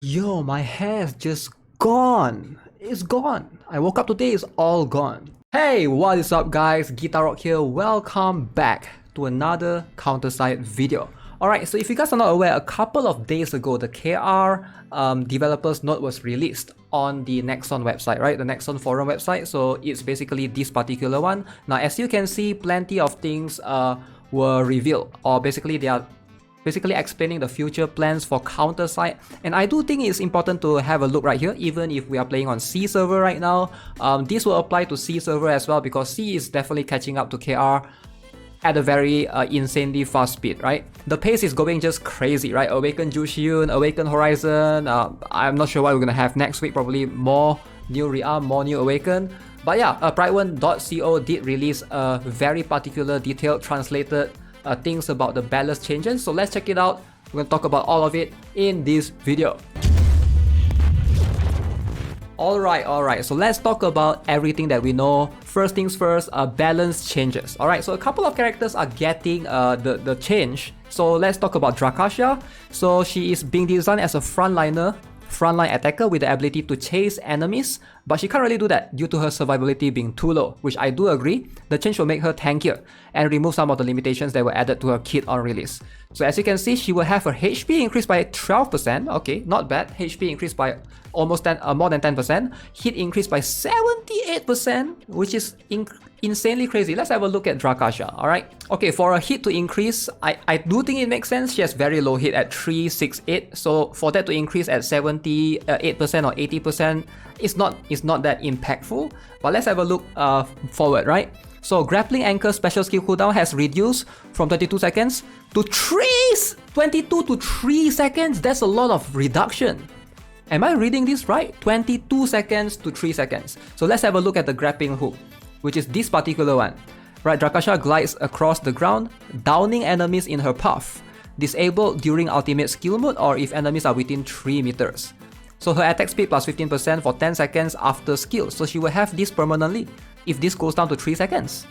Yo, my hair's just gone. It's gone. I woke up today, it's all gone. Hey, what is up guys? GuitarRock here. Welcome back to another Counter-Side video. Alright, so if you guys are not aware, a couple of days ago, the KR developers note was released on the Nexon website, right? The Nexon forum website. So it's basically this particular one. Now, as you can see, plenty of things were revealed, or basically they are explaining the future plans for Counter-Side, and I do think it's important to have a look right here. Even if we are playing on C server right now, this will apply to C server as well, because C is definitely catching up to KR at a very insanely fast speed, right? The pace is going just crazy, right? Awaken Jushyun, Awaken Horizon, I'm not sure what we're gonna have next week, probably more new Rearm, more new Awaken. But yeah, Pride1.co did release a very particular detailed translated things about the balance changes, so let's check it out. We're going to talk about all of it in this video. Alright, so let's talk about everything that we know. First things first, balance changes. Alright, so a couple of characters are getting the change. So let's talk about Dracasia. So she is being designed as a frontline attacker with the ability to chase enemies, but she can't really do that due to her survivability being too low, which I do agree. The change will make her tankier and remove some of the limitations that were added to her kit on release. So as you can see, she will have her HP increased by 12%, okay, not bad. HP increased by almost more than 10%, hit increased by 78%, which is insanely crazy. Let's have a look at Dracasia, alright? Okay, for a hit to increase, I do think it makes sense. She has very low hit at 368, so for that to increase at 78% or 80%, it's not that impactful. But let's have a look forward, right? So grappling anchor special skill cooldown has reduced from 22 seconds to 22 to 3 seconds. That's a lot of reduction. Am I reading this right? 22 seconds to 3 seconds. So let's have a look at the grappling hook, which is this particular one. Right, Dracasia glides across the ground, downing enemies in her path. Disabled during ultimate skill mode or if enemies are within 3 meters. So her attack speed plus 15% for 10 seconds after skill. So she will have this permanently if this goes down to 3 seconds.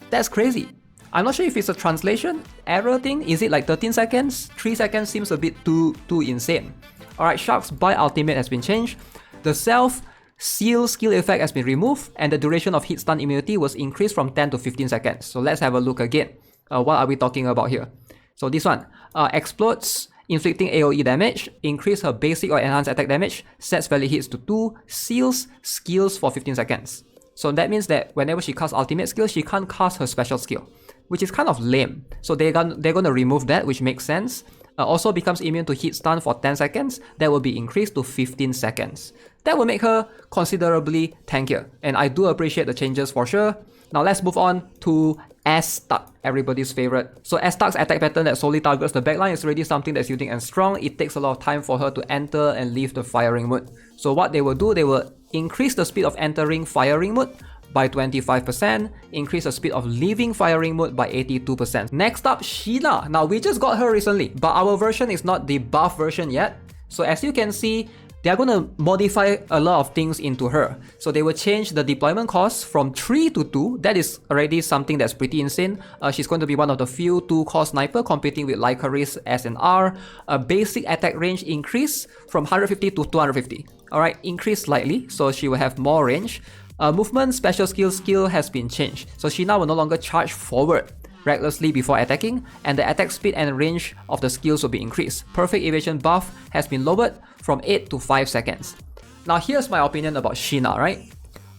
That's crazy. I'm not sure if it's a translation error thing. Is it like 13 seconds? 3 seconds seems a bit too insane. Alright, Shark's Bite ultimate has been changed. The self-seal skill effect has been removed, and the duration of hit stun immunity was increased from 10 to 15 seconds. So let's have a look again. What are we talking about here? So this one, explodes, inflicting AoE damage, increase her basic or enhanced attack damage, sets valid hits to 2, seals skills for 15 seconds. So that means that whenever she casts ultimate skill, she can't cast her special skill, which is kind of lame. So they're gonna remove that, which makes sense. Also becomes immune to hit stun for 10 seconds. That will be increased to 15 seconds. That will make her considerably tankier, and I do appreciate the changes for sure. Now let's move on to S-Stuck, everybody's favorite. So S-Stuck's attack pattern that solely targets the backline is already something that's unique and strong. It takes a lot of time for her to enter and leave the firing mode. So what they will do, they will increase the speed of entering firing mode by 25%, increase the speed of leaving firing mode by 82%. Next up, Sheena. Now we just got her recently, but our version is not the buff version yet. So as you can see, they are going to modify a lot of things into her. So they will change the deployment cost from 3 to 2. That is already something that's pretty insane. She's going to be one of the few 2-core sniper competing with Lycaris S and R. A basic attack range increase from 150 to 250. Alright, increase slightly, so she will have more range. Movement special skill has been changed. So Sheena will no longer charge forward recklessly before attacking, and the attack speed and range of the skills will be increased. Perfect evasion buff has been lowered from 8 to 5 seconds. Now here's my opinion about Sheena, right?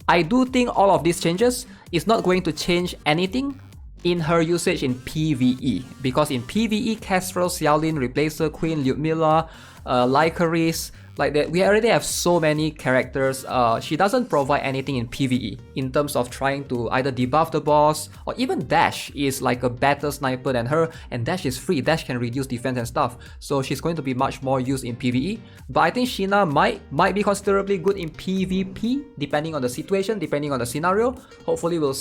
I do think all of these changes is not going to change anything in her usage in PvE, because in PvE, Kestrel, Xiaolin, Replacer, Queen, Lyudmila, Lycaris, like that, we already have so many characters. She doesn't provide anything in PvE in terms of trying to either debuff the boss, or even Dash is like a better sniper than her, and Dash is free. Dash can reduce defense and stuff, so she's going to be much more used in PvE. But I think Sheena might be considerably good in PvP, depending on the situation, depending on the scenario. Hopefully we'll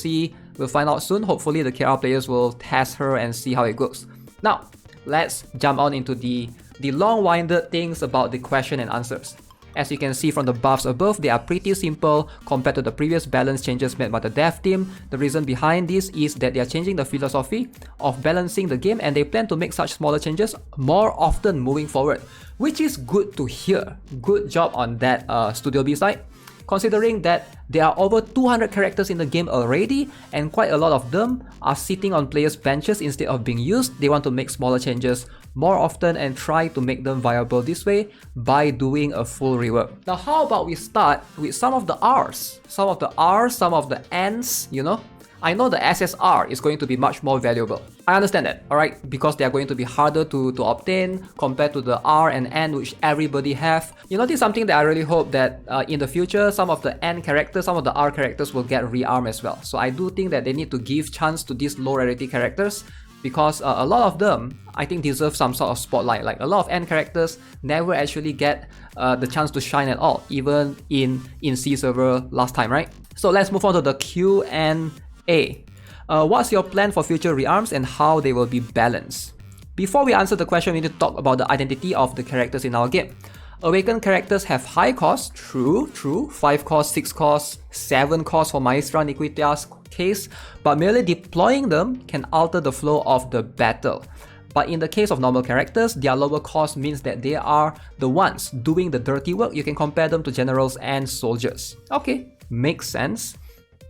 find out soon. Hopefully the KR players will test her and see how it goes. Now let's jump on into the long-winded things about the question and answers. As you can see from the buffs above, they are pretty simple compared to the previous balance changes made by the dev team. The reason behind this is that they are changing the philosophy of balancing the game, and they plan to make such smaller changes more often moving forward, which is good to hear. Good job on that, Studio B side. Considering that there are over 200 characters in the game already, and quite a lot of them are sitting on players' benches instead of being used, they want to make smaller changes more often and try to make them viable this way by doing a full rework. Now how about we start with some of the R's? Some of the R's, some of the N's, you know? I know the SSR is going to be much more valuable. I understand that, alright? Because they are going to be harder to obtain compared to the R and N which everybody have. You know, this is something that I really hope that in the future, some of the N characters, some of the R characters will get rearmed as well. So I do think that they need to give chance to these low rarity characters, because a lot of them, I think, deserve some sort of spotlight. Like a lot of N characters never actually get the chance to shine at all, even in C server last time, right? So let's move on to the Q and A. What's your plan for future rearms and how they will be balanced? Before we answer the question, we need to talk about the identity of the characters in our game. Awakened characters have high cost, true, 5 cost, 6 cost, 7 cost for Maestra and Equitia's case, but merely deploying them can alter the flow of the battle. But in the case of normal characters, their lower cost means that they are the ones doing the dirty work. You can compare them to generals and soldiers. Okay, makes sense.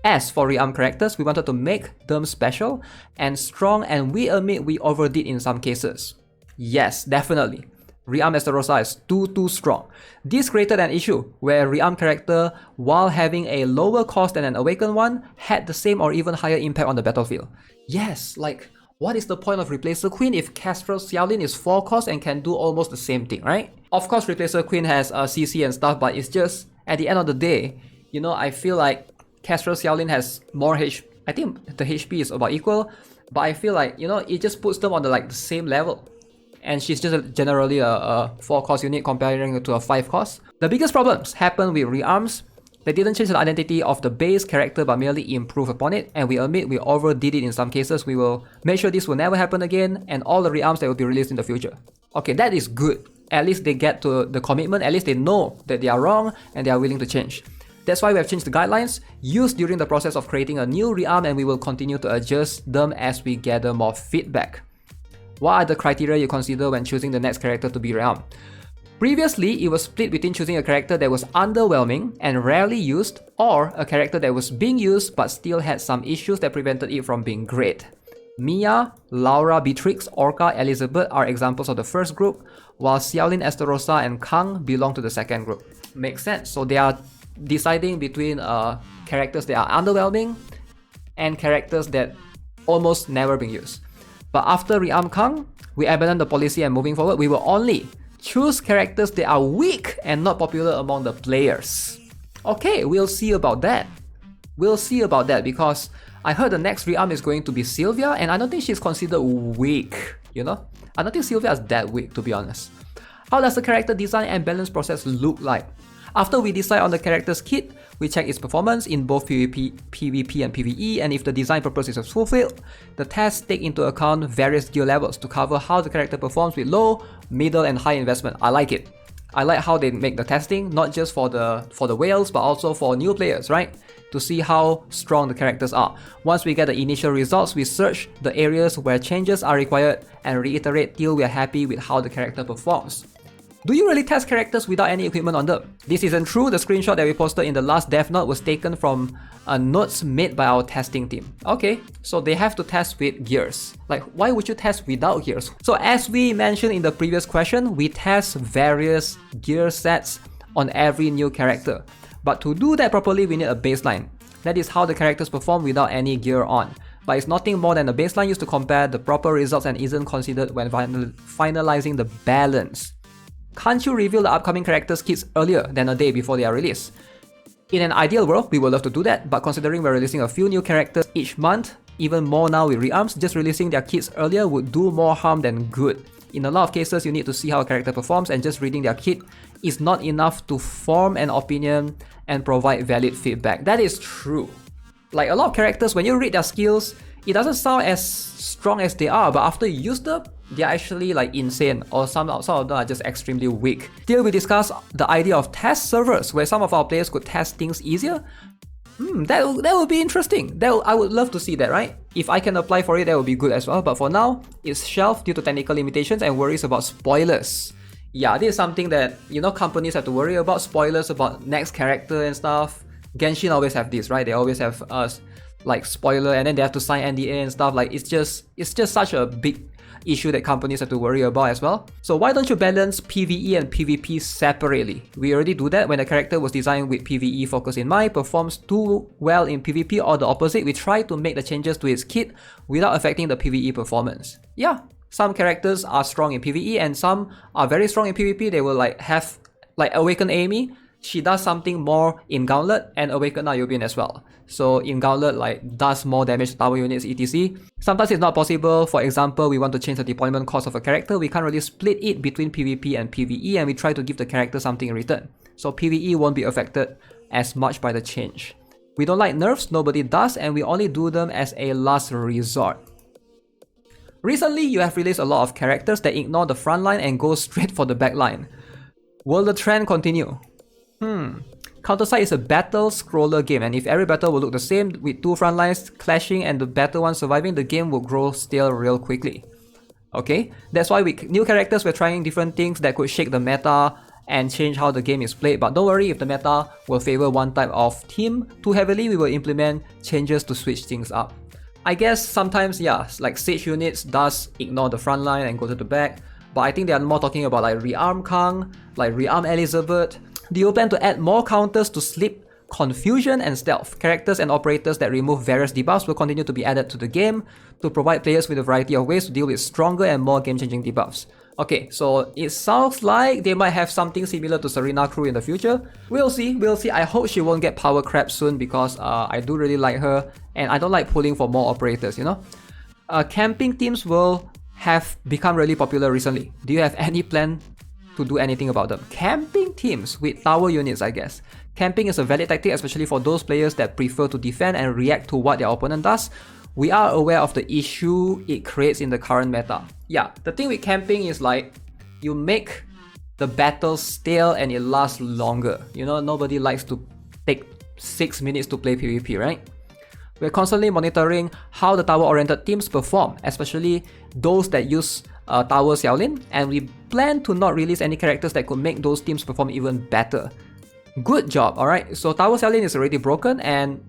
As for rearm characters, we wanted to make them special and strong, and we admit we overdid in some cases. Yes, definitely. Rearm Esterosa is too strong. This created an issue where rearm character, while having a lower cost than an awakened one, had the same or even higher impact on the battlefield. Yes, like, what is the point of Replacer Queen if Kestrel Xiaolin is 4 cost and can do almost the same thing, right? Of course, Replacer Queen has CC and stuff, but it's just, at the end of the day, you know, I feel like Kestrel Xiaolin has more HP. I think the HP is about equal, but I feel like, you know, it just puts them on the same level. And she's just generally a 4 cost unit comparing it to a 5 cost. The biggest problems happen with rearms. They didn't change the identity of the base character but merely improve upon it, and we admit we overdid it in some cases. We will make sure this will never happen again, and all the rearms that will be released in the future. Okay, that is good. At least they get to the commitment, at least they know that they are wrong and they are willing to change. That's why we have changed the guidelines used during the process of creating a new rearm, and we will continue to adjust them as we gather more feedback. What are the criteria you consider when choosing the next character to be rearmed? Previously, it was split between choosing a character that was underwhelming and rarely used, or a character that was being used but still had some issues that prevented it from being great. Mia, Laura, Beatrix, Orca, Elizabeth are examples of the first group, while Xiaolin, Esterosa, and Kang belong to the second group. Makes sense. So they are deciding between characters that are underwhelming and characters that almost never been used. But after Rearm Kang, we abandoned the policy, and moving forward, we will only choose characters that are weak and not popular among the players. Okay, we'll see about that. We'll see about that, because I heard the next rearm is going to be Sylvia, and I don't think she's considered weak, you know? I don't think Sylvia is that weak, to be honest. How does the character design and balance process look like? After we decide on the character's kit, we check its performance in both PvP, PvP and PvE, and if the design purpose is fulfilled, the tests take into account various gear levels to cover how the character performs with low, middle and high investment. I like it. I like how they make the testing, not just for the whales, but also for new players, right? To see how strong the characters are. Once we get the initial results, we search the areas where changes are required and reiterate till we are happy with how the character performs. Do you really test characters without any equipment on them? This isn't true. The screenshot that we posted in the last dev note was taken from notes made by our testing team. Okay, so they have to test with gears. Like, why would you test without gears? So as we mentioned in the previous question, we test various gear sets on every new character. But to do that properly, we need a baseline. That is how the characters perform without any gear on. But it's nothing more than a baseline used to compare the proper results and isn't considered when finalizing the balance. Can't you reveal the upcoming characters' kits earlier than a day before they are released? In an ideal world, we would love to do that, but considering we're releasing a few new characters each month, even more now with rearms, just releasing their kits earlier would do more harm than good. In a lot of cases, you need to see how a character performs, and just reading their kit is not enough to form an opinion and provide valid feedback. That is true. Like a lot of characters, when you read their skills, It doesn't sound as strong as they are, but after you use them, they're actually like insane, or some of them are just extremely weak. Still, we discussed the idea of test servers, where some of our players could test things easier. That would be interesting. I would love to see that, right? If I can apply for it, that would be good as well. But for now, it's shelved due to technical limitations and worries about spoilers. Yeah, this is something that, you know, companies have to worry about, spoilers about next character and stuff. Genshin always have this, right? They always have like spoiler, and then they have to sign NDA and stuff. Like it's just such a big issue that companies have to worry about as well. So why don't you balance PvE and PvP separately? We already do that when a character was designed with PvE focus in mind, performs too well in PvP, or the opposite, we try to make the changes to its kit without affecting the PvE performance. Yeah, some characters are strong in PvE and some are very strong in PvP. They will like have like Awaken Amy. She does something more in Gauntlet, and Awaken Ayubin as well. So in Gauntlet, like, does more damage to tower units, etc. Sometimes it's not possible. For example, we want to change the deployment cost of a character. We can't really split it between PvP and PvE, and we try to give the character something in return. So PvE won't be affected as much by the change. We don't like nerfs, nobody does, and we only do them as a last resort. Recently, you have released a lot of characters that ignore the front line and go straight for the back line. Will the trend continue? Counter-Strike is a battle scroller game, and if every battle will look the same with two front lines clashing and the better one surviving, the game will grow stale real quickly. Okay, that's why with new characters we're trying different things that could shake the meta and change how the game is played. But don't worry, if the meta will favor one type of team too heavily, we will implement changes to switch things up. I guess sometimes, yeah, like Sage units does ignore the front line and go to the back, but I think they are more talking about like Rearm Kang, like Rearm Elizabeth. Do you plan to add more counters to sleep, confusion, and stealth? Characters and operators that remove various debuffs will continue to be added to the game to provide players with a variety of ways to deal with stronger and more game-changing debuffs. Okay, so it sounds like they might have something similar to Serena Crew in the future. We'll see. I hope she won't get power crap soon, because I do really like her, and I don't like pulling for more operators, you know? Camping teams will have become really popular recently. Do you have any plan to do anything about them? Camping teams with tower units, I guess. Camping is a valid tactic, especially for those players that prefer to defend and react to what their opponent does. We are aware of the issue it creates in the current meta. Yeah, the thing with camping is like, you make the battle stale and it lasts longer. You know, nobody likes to take 6 minutes to play PvP, right? We're constantly monitoring how the tower-oriented teams perform, especially those that use Tower Xiaolin, and we plan to not release any characters that could make those teams perform even better. Good job, alright? So Tower Xiaolin is already broken, and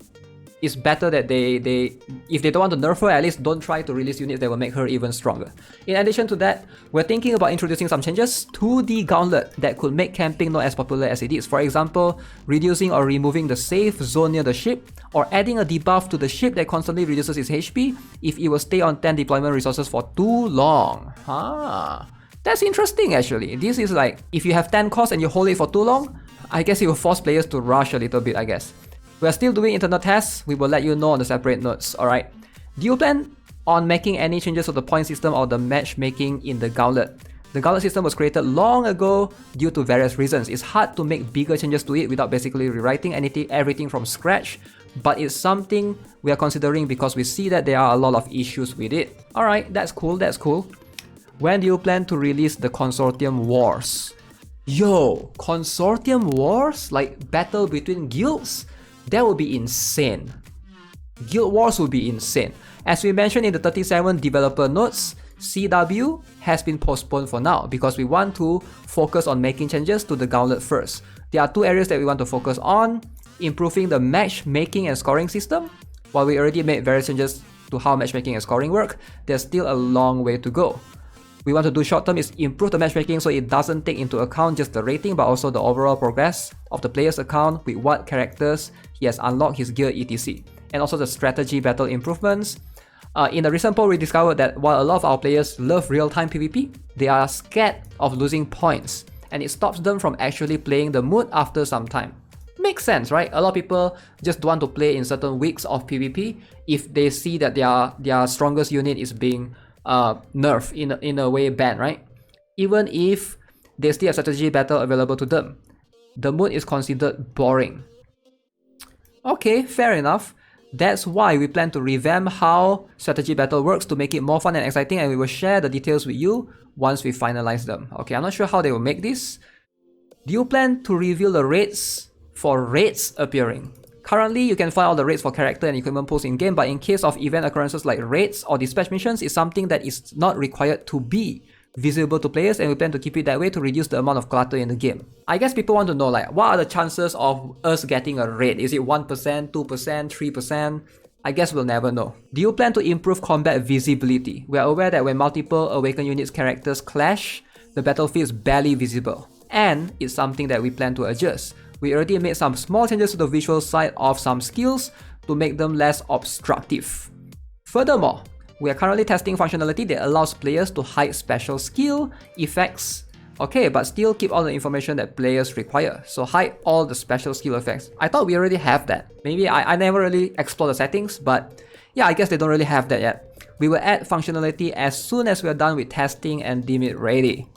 it's better that if they don't want to nerf her, at least don't try to release units that will make her even stronger. In addition to that, we're thinking about introducing some changes to the Gauntlet that could make camping not as popular as it is. For example, reducing or removing the safe zone near the ship, or adding a debuff to the ship that constantly reduces its HP if it will stay on 10 deployment resources for too long. That's interesting actually. This is like, if you have 10 costs and you hold it for too long, I guess it will force players to rush a little bit, I guess. We are still doing internal tests. We will let you know on the separate notes, alright? Do you plan on making any changes to the point system or the matchmaking in the Gauntlet? The Gauntlet system was created long ago due to various reasons. It's hard to make bigger changes to it without basically rewriting everything from scratch, but it's something we are considering because we see that there are a lot of issues with it. Alright, that's cool. When do you plan to release the Consortium Wars? Yo, Consortium Wars? Like battle between guilds? That would be insane. Guild Wars would be insane. As we mentioned in the 37 developer notes, CW has been postponed for now because we want to focus on making changes to the Gauntlet first. There are two areas that we want to focus on: improving the matchmaking and scoring system. While we already made various changes to how matchmaking and scoring work, there's still a long way to go. We want to do short term is improve the matchmaking so it doesn't take into account just the rating but also the overall progress of the player's account with what characters he has unlocked, his gear, etc. And also the strategy battle improvements. In the recent poll, we discovered that while a lot of our players love real-time PvP, they are scared of losing points, and it stops them from actually playing the mood after some time. Makes sense, right? A lot of people just don't want to play in certain weeks of PvP if they see that their strongest unit is being nerfed, in a way banned, right? Even if they still have strategy battle available to them, the mood is considered boring. Okay, fair enough. That's why we plan to revamp how strategy battle works to make it more fun and exciting, and we will share the details with you once we finalize them. Okay, I'm not sure how they will make this. Do you plan to reveal the rates for raids appearing? Currently, you can find all the rates for character and equipment pools in-game, but in case of event occurrences like raids or dispatch missions, it's something that is not required to be visible to players, and we plan to keep it that way to reduce the amount of clutter in the game. I guess people want to know, like, what are the chances of us getting a raid? Is it 1%, 2%, 3%? I guess we'll never know. Do you plan to improve combat visibility? We are aware that when multiple Awakened units characters clash, the battlefield is barely visible, and it's something that we plan to adjust. We already made some small changes to the visual side of some skills to make them less obstructive. Furthermore, we are currently testing functionality that allows players to hide special skill effects. Okay, but still keep all the information that players require. So hide all the special skill effects. I thought we already have that. Maybe I never really explored the settings, but yeah, I guess they don't really have that yet. We will add functionality as soon as we are done with testing and deem it ready.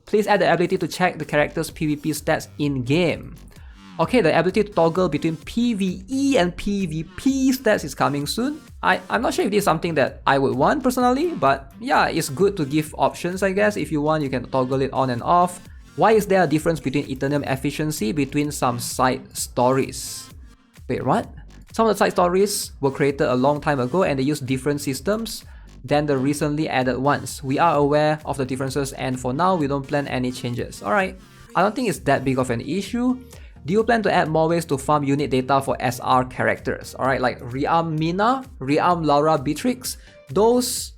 Please add the ability to check the character's PvP stats in-game. Okay, the ability to toggle between PvE and PvP stats is coming soon. I'm not sure if this is something that I would want personally, but yeah, it's good to give options, I guess. If you want, you can toggle it on and off. Why is there a difference between Eternium efficiency between some side stories? Wait, what? Some of the side stories were created a long time ago and they use different systems than the recently added ones. We are aware of the differences, and for now, we don't plan any changes. Alright, I don't think it's that big of an issue. Do you plan to add more ways to farm unit data for SR characters? Alright, like Rearm Mina, Rearm Laura Beatrix, those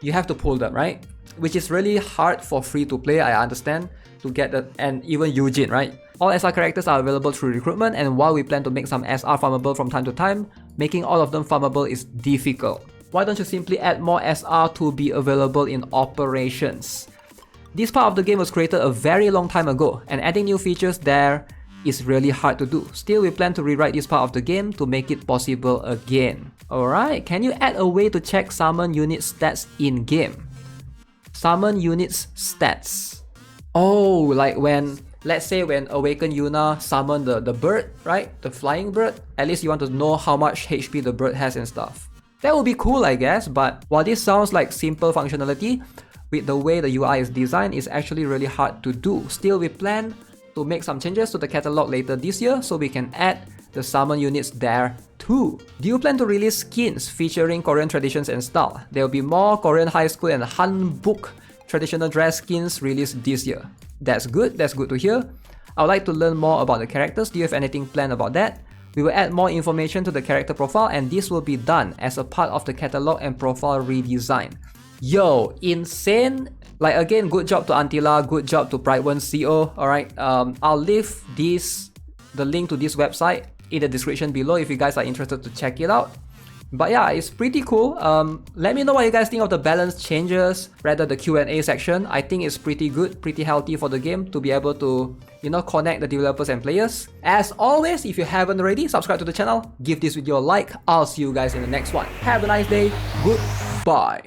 you have to pull them, right? Which is really hard for free to play, I understand, to get the, and even Eugene, right? All SR characters are available through recruitment, and while we plan to make some SR farmable from time to time, making all of them farmable is difficult. Why don't you simply add more SR to be available in operations? This part of the game was created a very long time ago, and adding new features there is really hard to do. Still, we plan to rewrite this part of the game to make it possible again. Alright, can you add a way to check summon unit stats in-game? Summon units stats. Oh, like when, let's say when Awakened Yuna summon the bird, right? The flying bird. At least you want to know how much HP the bird has and stuff. That would be cool, I guess, but while this sounds like simple functionality, with the way the UI is designed, it's actually really hard to do. Still, we plan to make some changes to the catalog later this year so we can add the summon units there too. Do you plan to release skins featuring Korean traditions and style? There will be more Korean high school and Hanbok traditional dress skins released this year. That's good to hear. I would like to learn more about the characters. Do you have anything planned about that? We will add more information to the character profile, and this will be done as a part of the catalog and profile redesign. Yo, insane! Like, again, good job to Antila, good job to Brightone CO. Alright, I'll leave the link to this website in the description below if you guys are interested to check it out. But yeah, it's pretty cool. Let me know what you guys think of the balance changes, rather the Q&A section. I think it's pretty good, pretty healthy for the game to be able to, you know, connect the developers and players. As always, if you haven't already, subscribe to the channel, give this video a like. I'll see you guys in the next one. Have a nice day. Goodbye.